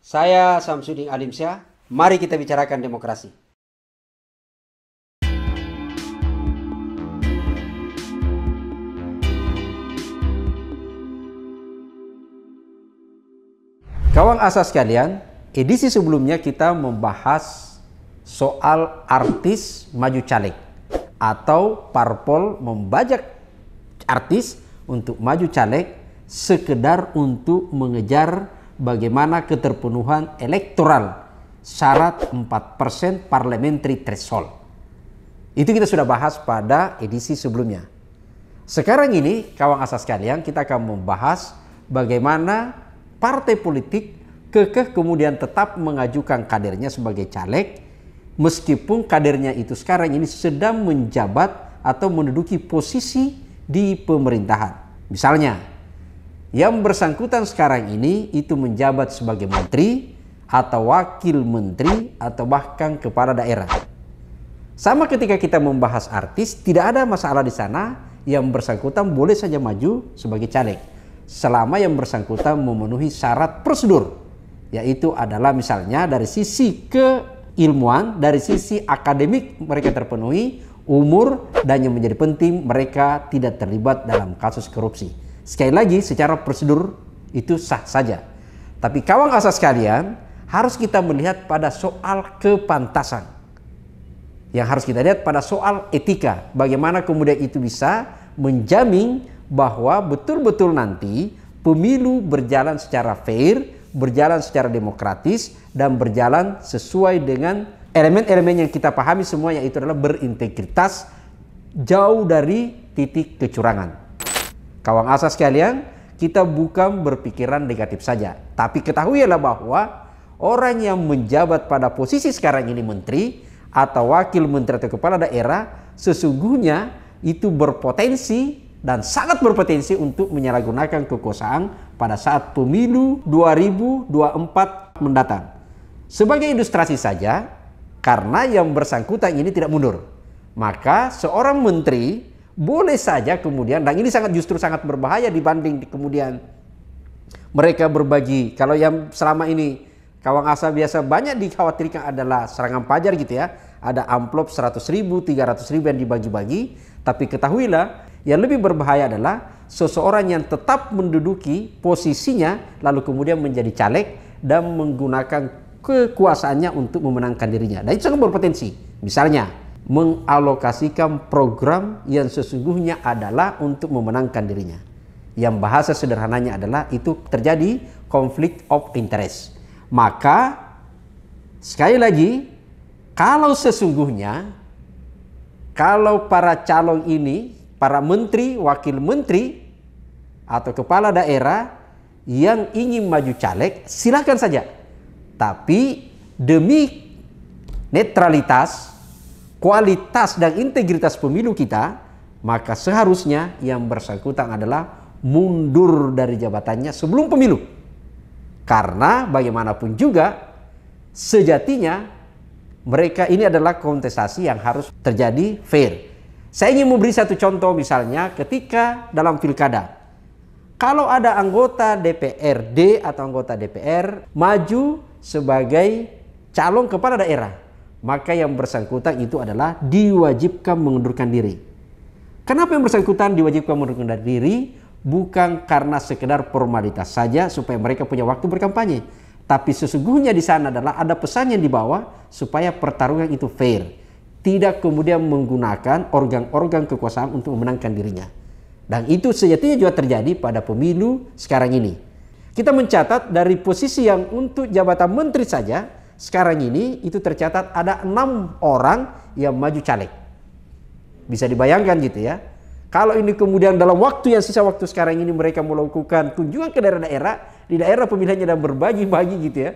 Saya Samsudin Alimsyah, mari kita bicarakan demokrasi. Kawan asas sekalian, edisi sebelumnya kita membahas soal artis maju caleg atau parpol membajak artis untuk maju caleg sekedar untuk mengejar bagaimana keterpenuhan elektoral syarat 4% parliamentary threshold. Itu kita sudah bahas pada edisi sebelumnya. Sekarang ini kawan asas sekalian, kita akan membahas bagaimana partai politik kekeh kemudian tetap mengajukan kadernya sebagai caleg meskipun kadernya itu sekarang ini sedang menjabat atau menduduki posisi di pemerintahan. Misalnya, yang bersangkutan sekarang ini itu menjabat sebagai menteri atau wakil menteri atau bahkan kepala daerah. Sama ketika kita membahas artis, tidak ada masalah di sana, yang bersangkutan boleh saja maju sebagai caleg selama yang bersangkutan memenuhi syarat prosedur, yaitu adalah misalnya dari sisi keilmuan, dari sisi akademik mereka terpenuhi, umur, dan yang menjadi penting mereka tidak terlibat dalam kasus korupsi. Sekali lagi, secara prosedur itu sah saja. Tapi kawan asas sekalian, harus kita melihat pada soal kepantasan. Yang harus kita lihat pada soal etika. Bagaimana kemudian itu bisa menjamin bahwa betul-betul nanti pemilu berjalan secara fair, berjalan secara demokratis, dan berjalan sesuai dengan elemen-elemen yang kita pahami semua, yaitu adalah berintegritas, jauh dari titik kecurangan. Kawan asas sekalian, kita bukan berpikiran negatif saja, tapi ketahuilah bahwa orang yang menjabat pada posisi sekarang ini menteri atau wakil menteri atau kepala daerah sesungguhnya itu berpotensi dan sangat berpotensi untuk menyalahgunakan kekuasaan pada saat pemilu 2024 mendatang. Sebagai ilustrasi saja, karena yang bersangkutan ini tidak mundur, maka seorang menteri boleh saja kemudian, dan ini justru sangat berbahaya dibanding kemudian mereka berbagi. Kalau yang selama ini kawan asa biasa banyak dikhawatirkan adalah serangan pajar gitu ya, ada amplop 100.000, 300.000 yang dibagi-bagi. Tapi ketahuilah, yang lebih berbahaya adalah seseorang yang tetap menduduki posisinya lalu kemudian menjadi caleg dan menggunakan kekuasaannya untuk memenangkan dirinya. Dan itu sangat berpotensi. Misalnya, mengalokasikan program yang sesungguhnya adalah untuk memenangkan dirinya. Yang bahasa sederhananya adalah itu terjadi konflik of interest. Maka, sekali lagi, kalau sesungguhnya, kalau para calon ini, para menteri, wakil menteri, atau kepala daerah yang ingin maju caleg, silakan saja. Tapi demi netralitas, kualitas dan integritas pemilu kita, maka seharusnya yang bersangkutan adalah mundur dari jabatannya sebelum pemilu. Karena bagaimanapun juga, sejatinya mereka ini adalah kontestasi yang harus terjadi fair. Saya ingin memberi satu contoh, misalnya ketika dalam pilkada, kalau ada anggota DPRD atau anggota DPR maju sebagai calon kepala daerah, maka yang bersangkutan itu adalah diwajibkan mengundurkan diri. Kenapa yang bersangkutan diwajibkan mengundurkan diri? Bukan karena sekedar formalitas saja supaya mereka punya waktu berkampanye, tapi sesungguhnya di sana adalah ada pesan yang dibawa supaya pertarungan itu fair, tidak kemudian menggunakan organ-organ kekuasaan untuk memenangkan dirinya. Dan itu sejatinya juga terjadi pada pemilu sekarang ini. Kita mencatat dari posisi yang untuk jabatan menteri saja sekarang ini itu tercatat ada 6 orang yang maju caleg. Bisa dibayangkan gitu ya. Kalau ini kemudian dalam waktu yang sisa waktu sekarang ini mereka melakukan kunjungan ke daerah-daerah, di daerah pemilihannya dan berbagi-bagi gitu ya,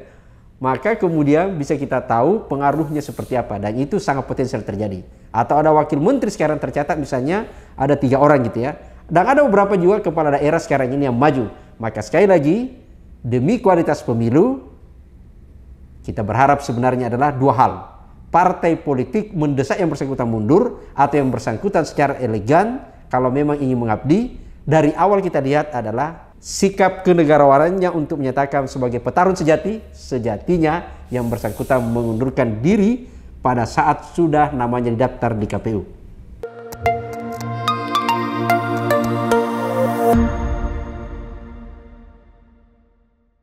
maka kemudian bisa kita tahu pengaruhnya seperti apa, dan itu sangat potensial terjadi. Atau ada wakil menteri sekarang tercatat misalnya ada 3 orang gitu ya, dan ada beberapa juga kepala daerah sekarang ini yang maju. Maka sekali lagi, demi kualitas pemilu, kita berharap sebenarnya adalah 2 hal. Partai politik mendesak yang bersangkutan mundur, atau yang bersangkutan secara elegan kalau memang ingin mengabdi. Dari awal kita lihat adalah sikap kenegarawanannya untuk menyatakan sebagai petarung sejatinya yang bersangkutan mengundurkan diri pada saat sudah namanya didaftar di KPU.